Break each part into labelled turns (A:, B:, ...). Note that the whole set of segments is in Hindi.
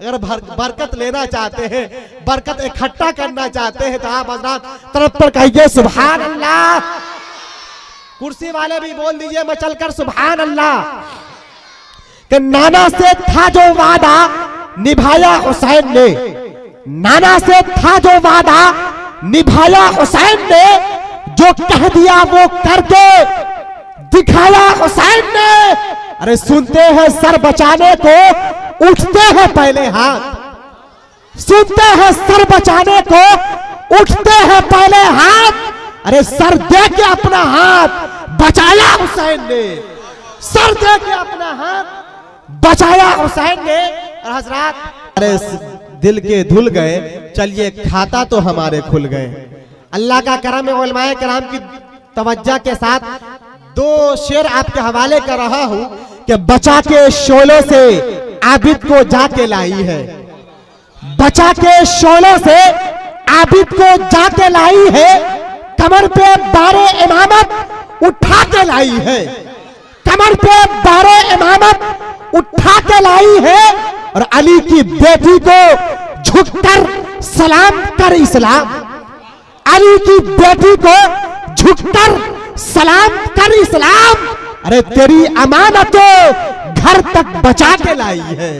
A: अगर बरकत लेना चाहते हैं, बरकत इकट्ठा करना चाहते हैं तो आप हजरात तरफ पर कहिए सुभान अल्लाह। कुर्सी वाले भी बोल दीजिए मैं चलकर सुभान अल्लाह। कि नाना से था जो वादा निभाया हुसैन ने, नाना से था जो वादा निभाया हुसैन ने, जो कह दिया वो करके दिखाया हुसैन ने। अरे सुनते हैं सर बचाने को उठते हैं पहले हाथ, सुनते हैं सर बचाने को उठते हैं पहले हाथ। अरे सर दे के अपना हाथ बचाया हुसैन ने, सर दे के अपना हाथ बचाया हुसैन ने। और हजरात अरे दिल के धुल गए, चलिए खाता तो हमारे खुल गए। अल्लाह का करम है, उलमाए कराम की तवज्जो के साथ दो शेर आपके हवाले कर रहा हूं कि बचा के शोले से आबिद को जाके लाई है, बचा के शोले से आबिद को जाके लाई है। कमर पे बारे इमामत उठा के लाई है, कमर पे बारे इमामत उठा के लाई है। और अली की बेटी को झुककर सलाम कर इस्लाम, अली की बेटी को झुककर सलाम कर इस्लाम। अरे तेरी अमानतें घर तक बचा के लाई है,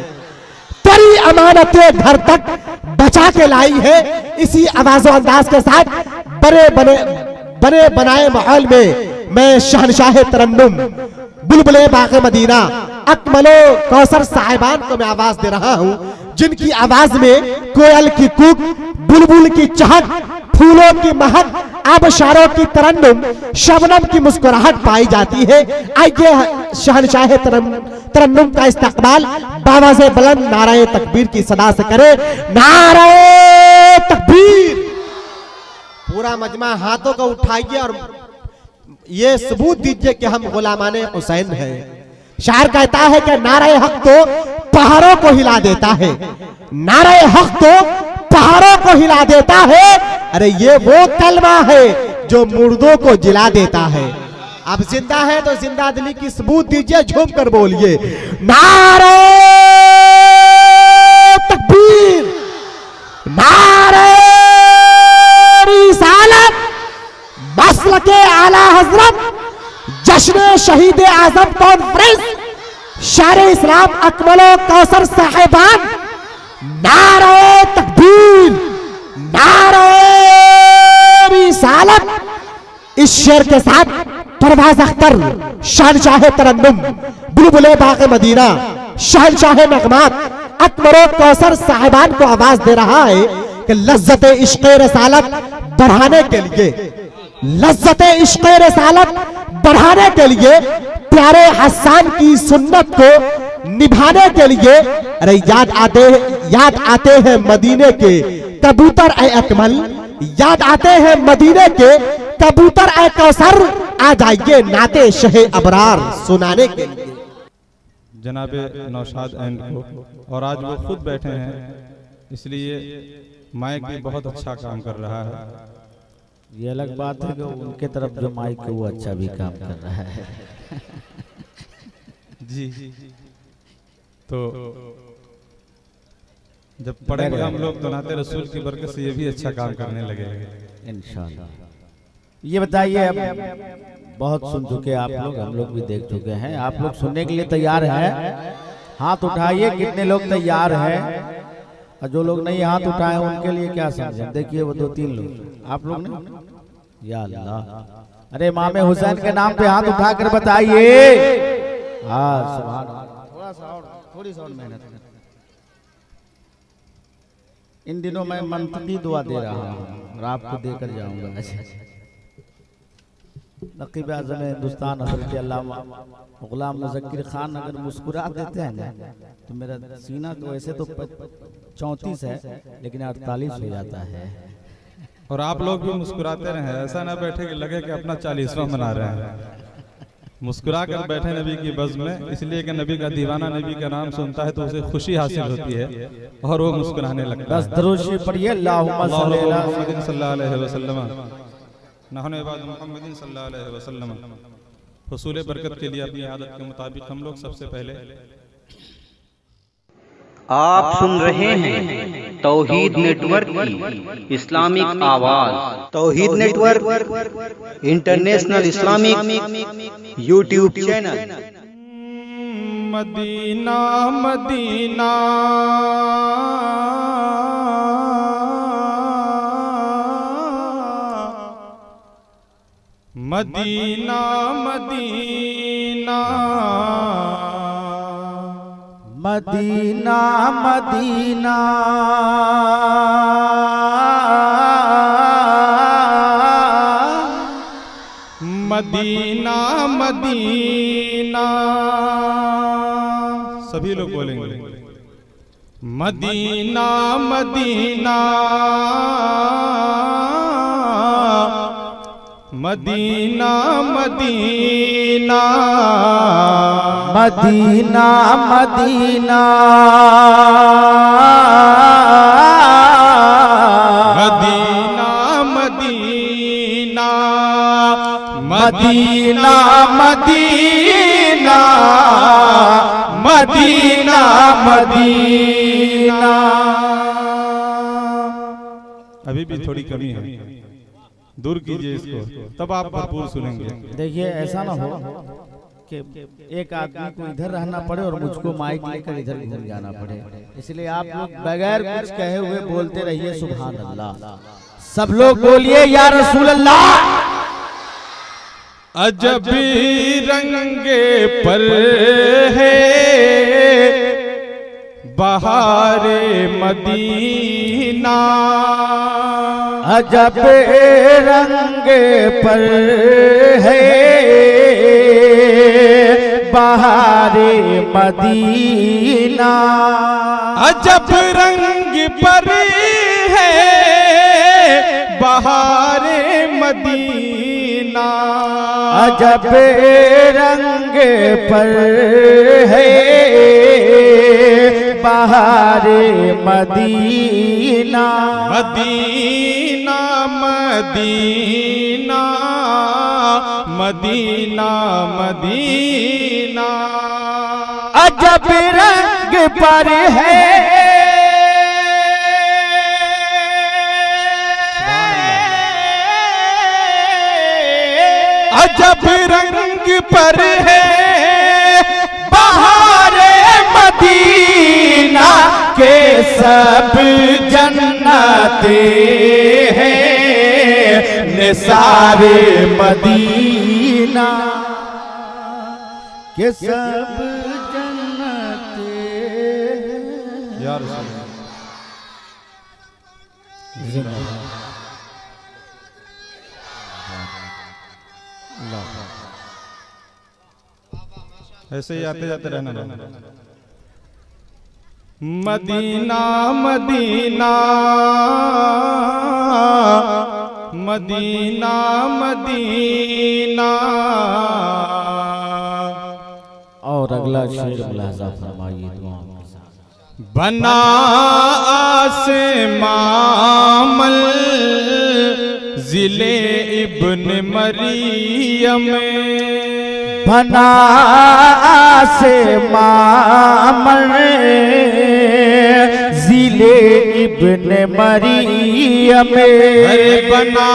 A: तेरी अमानतें घर तक बचा के लाई है। इसी आवाज़ो अंदाज के साथ बने बनाए माहौल में मैं शहनशाह तरन्नुम बुलबुले बाग़े मदीना अकमलो कौसर साहिबान को मैं आवाज दे रहा हूं, जिनकी आवाज में कोयल की कूक, बुलबुल की चहक, फूलों की महक, आबशारों की तरन्नुम, शबनम की मुस्कुराहट पाई जाती है। आइए शहनशाह तरन्नुम का इस्तकबाल बावाज़े बुलंद नाराए तकबीर की सदा से करे। नाराए तकबीर। पूरा मजमा हाथों को उठाइए और ये सबूत दीजिए कि हम गुलामाने हुसैन हैं। शायर कहता है कि नारे हक तो पहाड़ों को हिला देता है, नारे हक तो पहाड़ों को हिला देता है। अरे ये वो कलमा है जो मुर्दों को जिला देता है। अब जिंदा है तो जिंदा दिली की सबूत दीजिए, झूम कर बोलिए नारे तकबीर, नारे रिसालत, मसलके आला हजरत, जश्न शहीद आजम कॉन्फ्रेंस, शायर इस्लाम अकमलो कौसर साहिबान। नारे तकबीर, नारे रिसालत। इस शेर के साथ परवाज़ अख्तर शहनशाह तरन्नुम बुलबुले बाग़े मदीना शहनशाह नगमात अकमलो कौसर साहिबान को आवाज दे रहा है कि लज्जत इश्क़ रसालत बढ़ाने के लिए, लज्जत इश्क़ रसालत बढ़ाने के लिए, प्यारे हसन की सुन्नत को निभाने के लिए। अरे याद आते हैं मदीने के कबूतर ए अकमल, याद आते हैं मदीने के कबूतर ए कौसर। आ जाइए नाते शहे अबरार सुनाने के लिए।
B: जनाबे नौशाद एंड को, और आज वो खुद बैठे हैं, इसलिए माइक भी बहुत अच्छा काम कर रहा है।
C: ये अलग बात है कि उनके तरफ जो माइक है वो अच्छा भी काम कर रहा है।
B: जी तो जब पढ़ेंगे हम लोग तो नाते रसूल की बरकत से ये भी अच्छा काम करने लगेंगे इंशाअल्लाह।
C: ये बताइए, अब बहुत सुन चुके आप लोग, हम लोग भी देख चुके हैं। आप लोग सुनने के लिए तैयार हैं? हाथ उठाइए कितने लोग तैयार हैं, और जो लोग नहीं हाथ उठाए उनके लिए क्या समझें। देखिए वो 2-3 लोग आप लोग ने, या अल्लाह। अरे इमाम हुसैन के नाम पे हाथ उठाकर बताइए। हाँ सुभान अल्लाह। थोड़ा सा और, थोड़ी सी और मेहनत। इन दिनों मैं मंतकी दुआ दे रहा हूँ और आपको देकर जाऊंगा। नकीब आज़म हिंदुस्तान हज़रत अल्लामा गुलाम मुज़क्किर खान अगर मुस्कुरा देते हैं ना तो मेरा सीना तो ऐसे तो 34 है लेकिन 48 हो जाता है।
B: और आप लोग भी मुस्कुराते रहे, ऐसा ना बैठे कि लगे कि अपना 40वां मना रहे हैं। मुस्कुरा कर बैठे नबी की बज़्म में, इसलिए कि नबी का दीवाना नबी का नाम सुनता है तो उसे खुशी हासिल होती है और वो मुस्कुराने लगता है।
C: बस दरूद शरीफ पढ़िए, अल्लाहुम्मा सल्ली अला
B: मुहम्मदिन सल्लल्लाहु अलैहि वसल्लम, नहनु इबाद मुहम्मदिन सल्लल्लाहु अलैहि वसल्लम। हुसूल बरकत के लिए अपनी आदत के मुताबिक हम लोग सबसे पहले
D: आप सुन रहे हैं तौहीद नेटवर्क की इस्लामिक आवाज। Tauheed network international Islamic YouTube channel.
B: Medina Medina Medina Medina
C: Medina Medina
B: Medina Medina सभी लोग बोलेंगे Medina Medina Medina Medina
C: Medina Medina
B: Medina Medina
C: Medina Medina Medina Medina.
B: अभी भी थोड़ी कमी है, दूर कीजिए इसको, तब आप भरपूर सुनेंगे।
C: देखिए ऐसा ना हो कि एक आदमी को इधर रहना पड़े और मुझको माइक लेकर इधर घूम जाना पड़े, इसलिए आप लोग बगैर कुछ कहे हुए बोलते रहिए सुभान अल्लाह। सब लोग बोलिए या रसूल अल्लाह।
B: अजब रंगे पर है बहारे मदीना,
C: अजब रंग पर है बहारे मदीना,
B: अजब रंग पर है बहारे मदीना,
C: अजब रंग पर है बहारे Madina,
B: Medina Medina Medina Madina,
C: अजब रंग पर है
B: अजब रंग पर है बहारे
C: मदीना के सब जन्नते हैं निसारे मदीना के सब जन्नते
B: यार ऐसे ही आते जाते रहना। Madina Medina Medina Madina.
C: और अगला शेर मुलाजा फरमाइए दुआ के साथ।
B: बना आसमां जिले इब्न मरियम,
C: बना आसमां जिले इब्न मरियम,
B: बना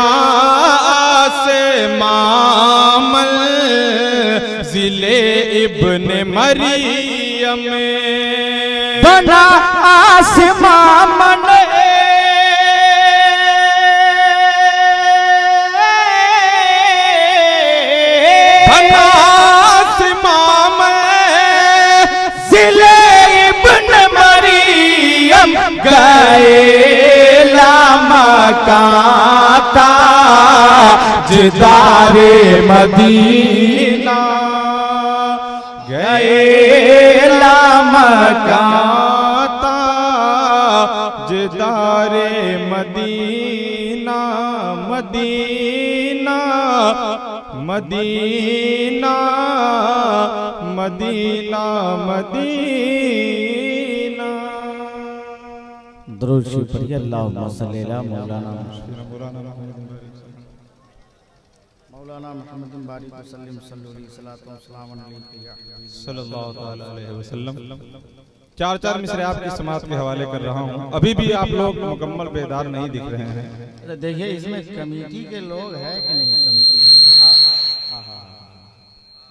B: आसमां जिले इब्न मरियम,
C: बना आसमां गए लामा काता जिदारे मदीना, गए लामा काता
B: जिदारे Medina, Medina Medina Medina Medina.
C: दुरूद शरीफ पढ़िए। अल्लाहुम्मा सल्ली अला मौलाना मुहम्मद बारिक वसल्लम सल्लल्लाहु अलैहि वसल्लम।
B: चार चार मिसरे आपकी समाज के हवाले कर रहा हूँ। अभी भी आप लोग मुकम्मल बेदार नहीं दिख रहे हैं।
C: देखिए इसमें कमेटी के लोग हैं कि नहीं? कमेटी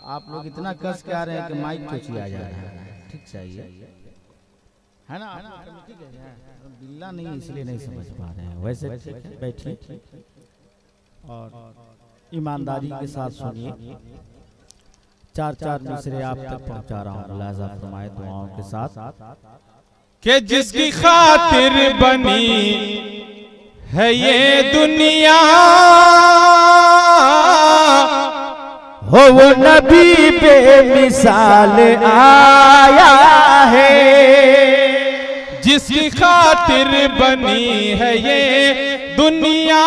C: आप लोग इतना कस के आ रहे हैं कि माइक चोचिया जा रहा है। ठीक चाहिए है ना? कमेटी के हैं, बिल्ला नहीं इसलिए नहीं समझ पा रहे हैं। वैसे ठीक है, बैठिए और ईमानदारी के साथ सुनिए। चार चार मिसरे आप तक पहुंचा रहा हूँ, मुलाजा फरमाए दुआओं के साथ।
B: कि जिसकी खातिर बनी है ये दुनिया,
C: हो वो नबी बेमिसाल आया है।
B: जिसकी खातिर बनी है ये दुनिया,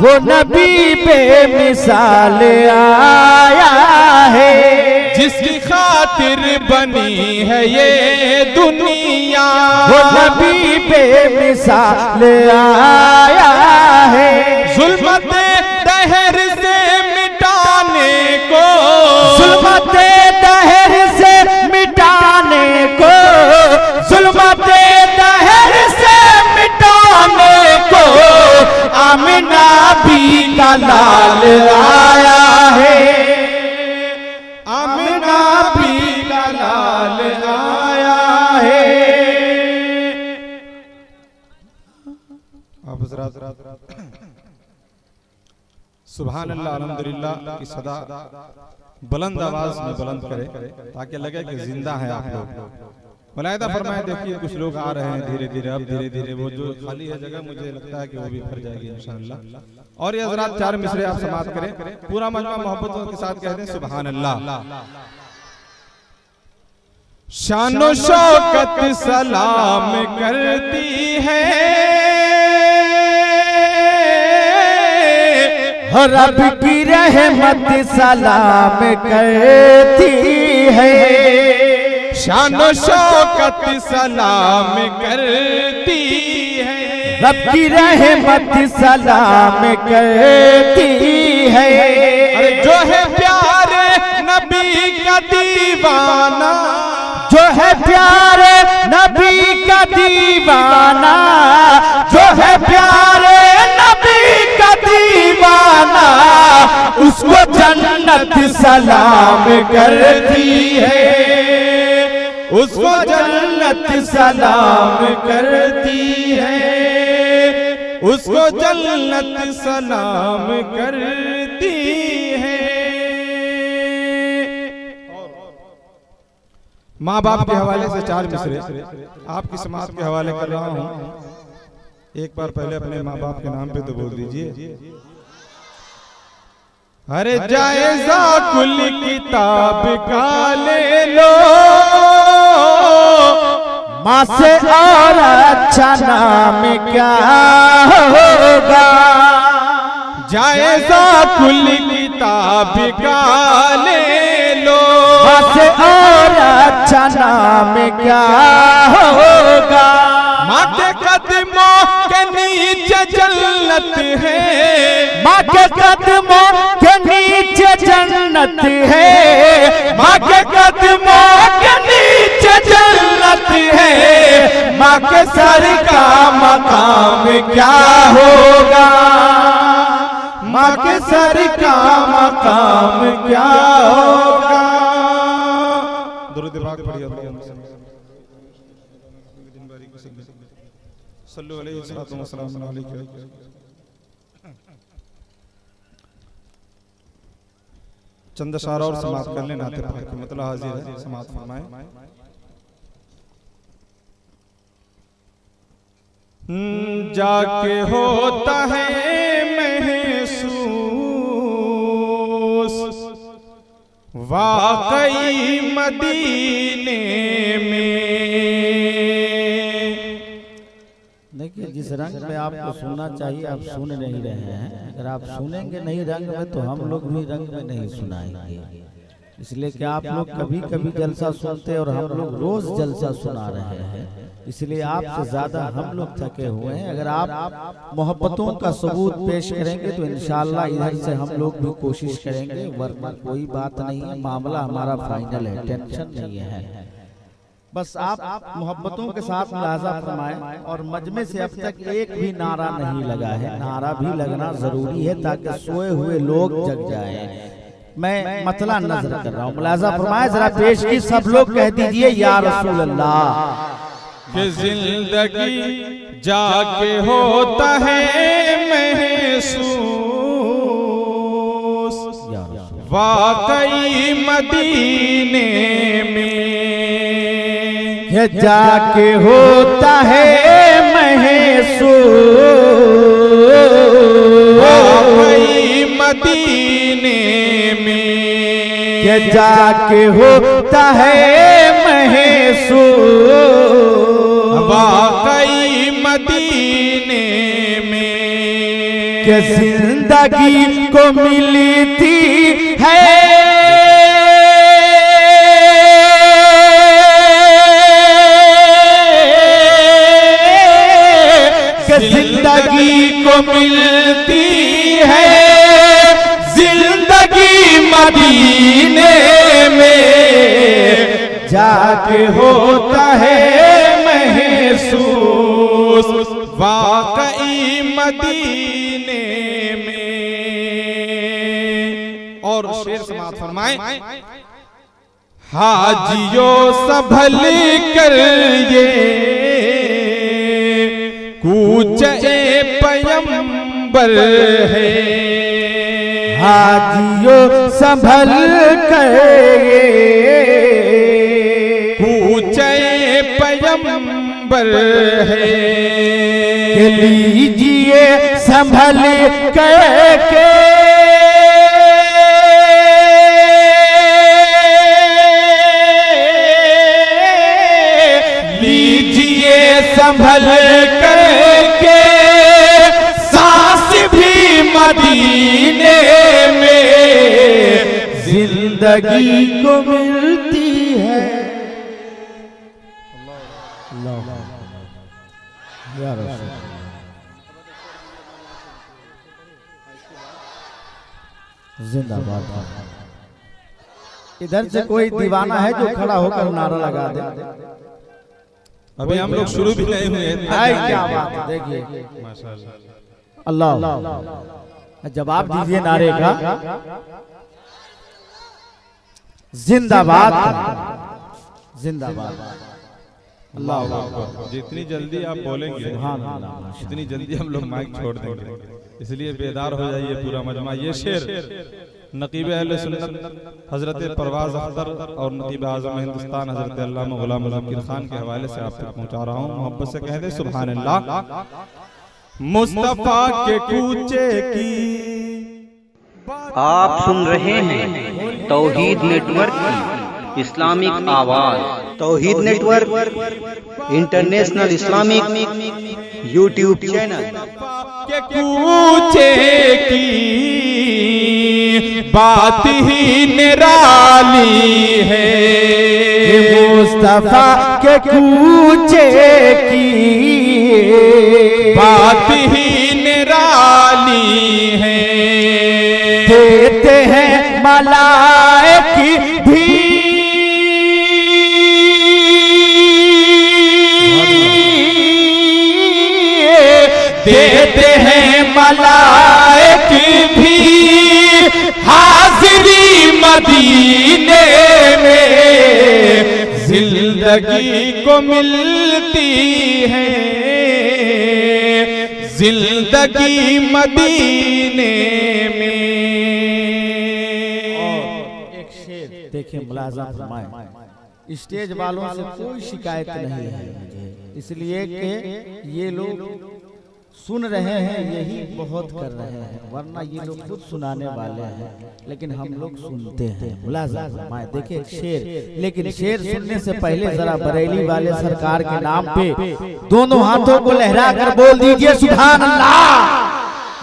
C: वो नबी बेमिसाल आया है।
B: जिसकी खातिर बनी है ये दुनिया,
C: वो नबी बेमिसाल आया है।
B: जुल्मते दहर से मिटाने को,
C: जुल्मते दहर से मिटाने को, जुल्मते दहर से मिटाने को आमिना भी का लाल आया है।
B: आमिना भी का लाल
C: आया है।
B: आप सुभान अल्लाह अल्हम्दुलिल्लाह की सदा बुलंद आवाज में बुलंद करें ताकि लगे कि जिंदा है आप लोग। मुलाहिदा फरमाए, देखिए कुछ लोग आ रहे हैं धीरे धीरे। अब धीरे धीरे वो जो खाली है जगह, मुझे लगता है कि वो भी भर जाएगी इंशाअल्लाह। और ये हज़रात चार मिसरे आप समाप्त करें, पूरा मजमा मोहब्बत के साथ कहते हैं सुभान अल्लाह। शानो शौकत सलाम करती है,
C: रब की रहमत सलाम करती है।
B: शानो शौकत सलाम करती है,
C: रब की रहमत सलाम करती है।
B: अरे जो है प्यारे नबी का दीवाना,
C: जो है प्यारे नबी का दीवाना, जो है प्यारे नबी का दीवाना, उसको जन्नत सलाम करती है। उसको जन्नत सलाम करती है।
B: उसको जन्नत सलाम करती है। माँ बाप के हवाले से चार मिसरे आपकी समाज के हवाले कर रहा हूँ। एक बार पहले अपने माँ बाप के नाम पे तो बोल दीजिए। अरे जायजा कुल किताब का ले लो,
C: माँ से और अच्छा नाम क्या होगा।
B: जायजा कुल किताब का ले लो,
C: माँ से और अच्छा नाम क्या होगा।
B: माँ के कदमों के नीचे जन्नत है,
C: माँ के कदमों के नीचे जन्नत है। माँ के कदमों के नीचे जन्नत है। माँ के सर का मकाम क्या होगा। माँ के सर का मकाम क्या होगा।
B: दुरूद पाक पढ़िए। सल्लल्लाहु अलैहि वसल्लम। चंद अशारा और समाप्त कर लेना थे, मतलब हाजिर है, समाप्त फरमाए। जाके होता है महसूस वाकई मदीने में।
C: देखिए जिस रंग में आपको सुनना चाहिए आप सुन नहीं रहे हैं। अगर आप सुनेंगे नहीं रंग में तो हम लोग भी रंग में नहीं सुनाएंगे। इसलिए कि आप लोग कभी कभी जलसा सुनते और हम लोग रोज जलसा सुना रहे हैं। इसलिए आपसे ज्यादा हम लोग थके हुए हैं। अगर आप मोहब्बतों का सबूत पेश करेंगे तो इंशाअल्लाह इधर से हम लोग भी कोशिश करेंगे, वरना कोई बात नहीं है, मामला हमारा फाइनल है, टेंशन नहीं है। बस आप मोहब्बतों के साथ मुलाजा फरमाएं और मजमे से अब तक एक भी नारा नहीं लगा है। नारा भी लगना जरूरी है ताकि सोए हुए लोग जग जाएं। मैं मतला नजर कर रहा हूँ, मुलाजा फरमाए जरा पेश की, सब लोग कह दीजिए या रसूल अल्लाह।
B: कि जिंदगी जाके होता है महसूस, वाकई मदीने में
C: ये जाके होता है महसूस,
B: वाकई मदीने में
C: ये जाके होता है महसूस,
B: वाकई मदीने में
C: कि जिंदगी को मिलती है
B: जिंदगी को मिलती है जिंदगी मदीने में,
C: जाके होता है महसूस,
B: वाकई मदीने में। और शेर समाप्त फरमाएं, हाजियो संभल कर ये कूचे पैगंबर है,
C: हाजियो संभल कर
B: कूचे पैगंबर है,
C: के लीजिए संभल करके
B: लीजिए संभल करके सांस भी मदीने में
C: जिंदगी को मिलती है। या रसूल जिंदाबाद। इधर से कोई दीवाना है जो खड़ा होकर नारा लगा दे।
B: अभी हम लोग शुरू भी नहीं हुए,
C: क्या बात है, देखिए
B: माशाल्लाह।
C: अल्लाह जवाब दीजिए नारे का। जिंदाबाद जिंदाबाद।
B: अल्लाह अकबर। जितनी जल्दी आप बोलेंगे उतनी जल्दी हम लोग माइक छोड़ देंगे, इसलिए बेदार हो जाइए पूरा मजमा। ये शेर नकीब अहले सुन्नत हजरत परवाज अख्तर और नकीब आज़म हिंदुस्तान हजरत अल्लामा गुलाम ज़कीर खान के हवाले से आप तक पहुंचा रहा हूँ। मोहब्बत से कह दे सुभान अल्लाह। मुस्तफा के कूचे की
D: आप सुन रहे हैं तौहीद नेटवर्क की इस्लामिक आवाज। Tauheed network international Islamic YouTube channel.
B: के कूचे की बात ही निराली है,
C: मुस्तफा के कूचे की
B: बात ही निराली है।
C: देते हैं मलाइक भी
B: देते हैं मलाइक भी हाजिरी मदीने में, जिंदगी को मिलती है जिंदगी मदीने में।
C: एक शेर देखिए, मुलाजा फरमाएं। स्टेज वालों से कोई शिकायत नहीं है मुझे, इसलिए कि ये लोग सुन रहे हैं, यही बहुत कर रहे हैं, वरना ये लोग खुद सुनाने वाले हैं, लेकिन हम लोग सुनते हैं। मुलाजा फरमाएं। देखिए एक शेर, लेकिन शेर सुनने से पहले जरा बरेली वाले सरकार के नाम पे दोनों हाथों को लहरा कर बोल दीजिए सुभान अल्लाह।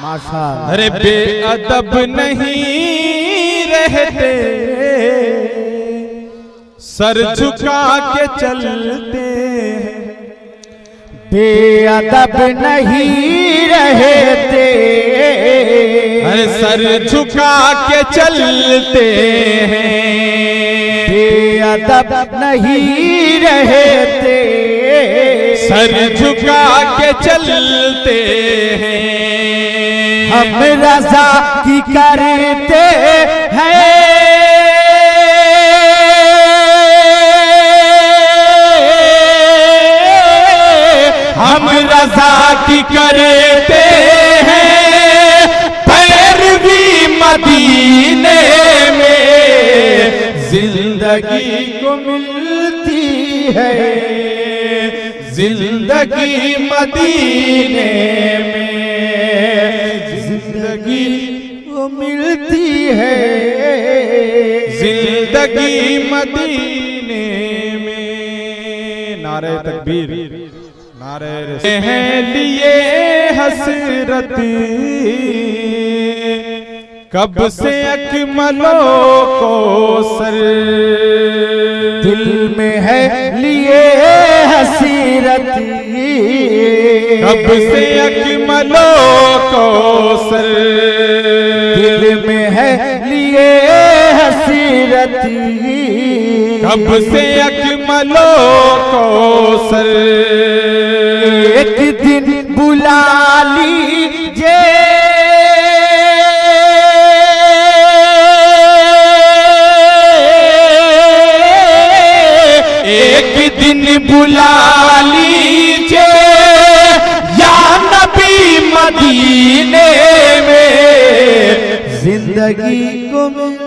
C: माशाअल्लाह।
B: अरे बेअदब नहीं रहते, सर झुका के चलते हैं,
C: बेअदब नहीं रहते,
B: अरे सर झुका के चलते हैं,
C: बेअदब नहीं रहते,
B: सर झुका के चलते हैं,
C: हम रज़ा की करते हैं,
B: हम रज़ा की करते हैं, पैरवी मदीने में जिंदगी को मिलती है, जिंदगी मदीने में जिंदगी
C: वो मिलती है,
B: जिंदगी मदीने में। नारे तकबीर, नारे हैं लिए हसरत, कब से अकमलो को सर,
C: दिल में है लिए हसीरत,
B: कब से अकमलो को सर,
C: दिल में है लिए हसीरत,
B: कब से अकमलो को सर,
C: एक दिन बुला लीजिए,
B: एक दिन बुला लीजिए या नबी मदीने में
C: जिंदगी को मिल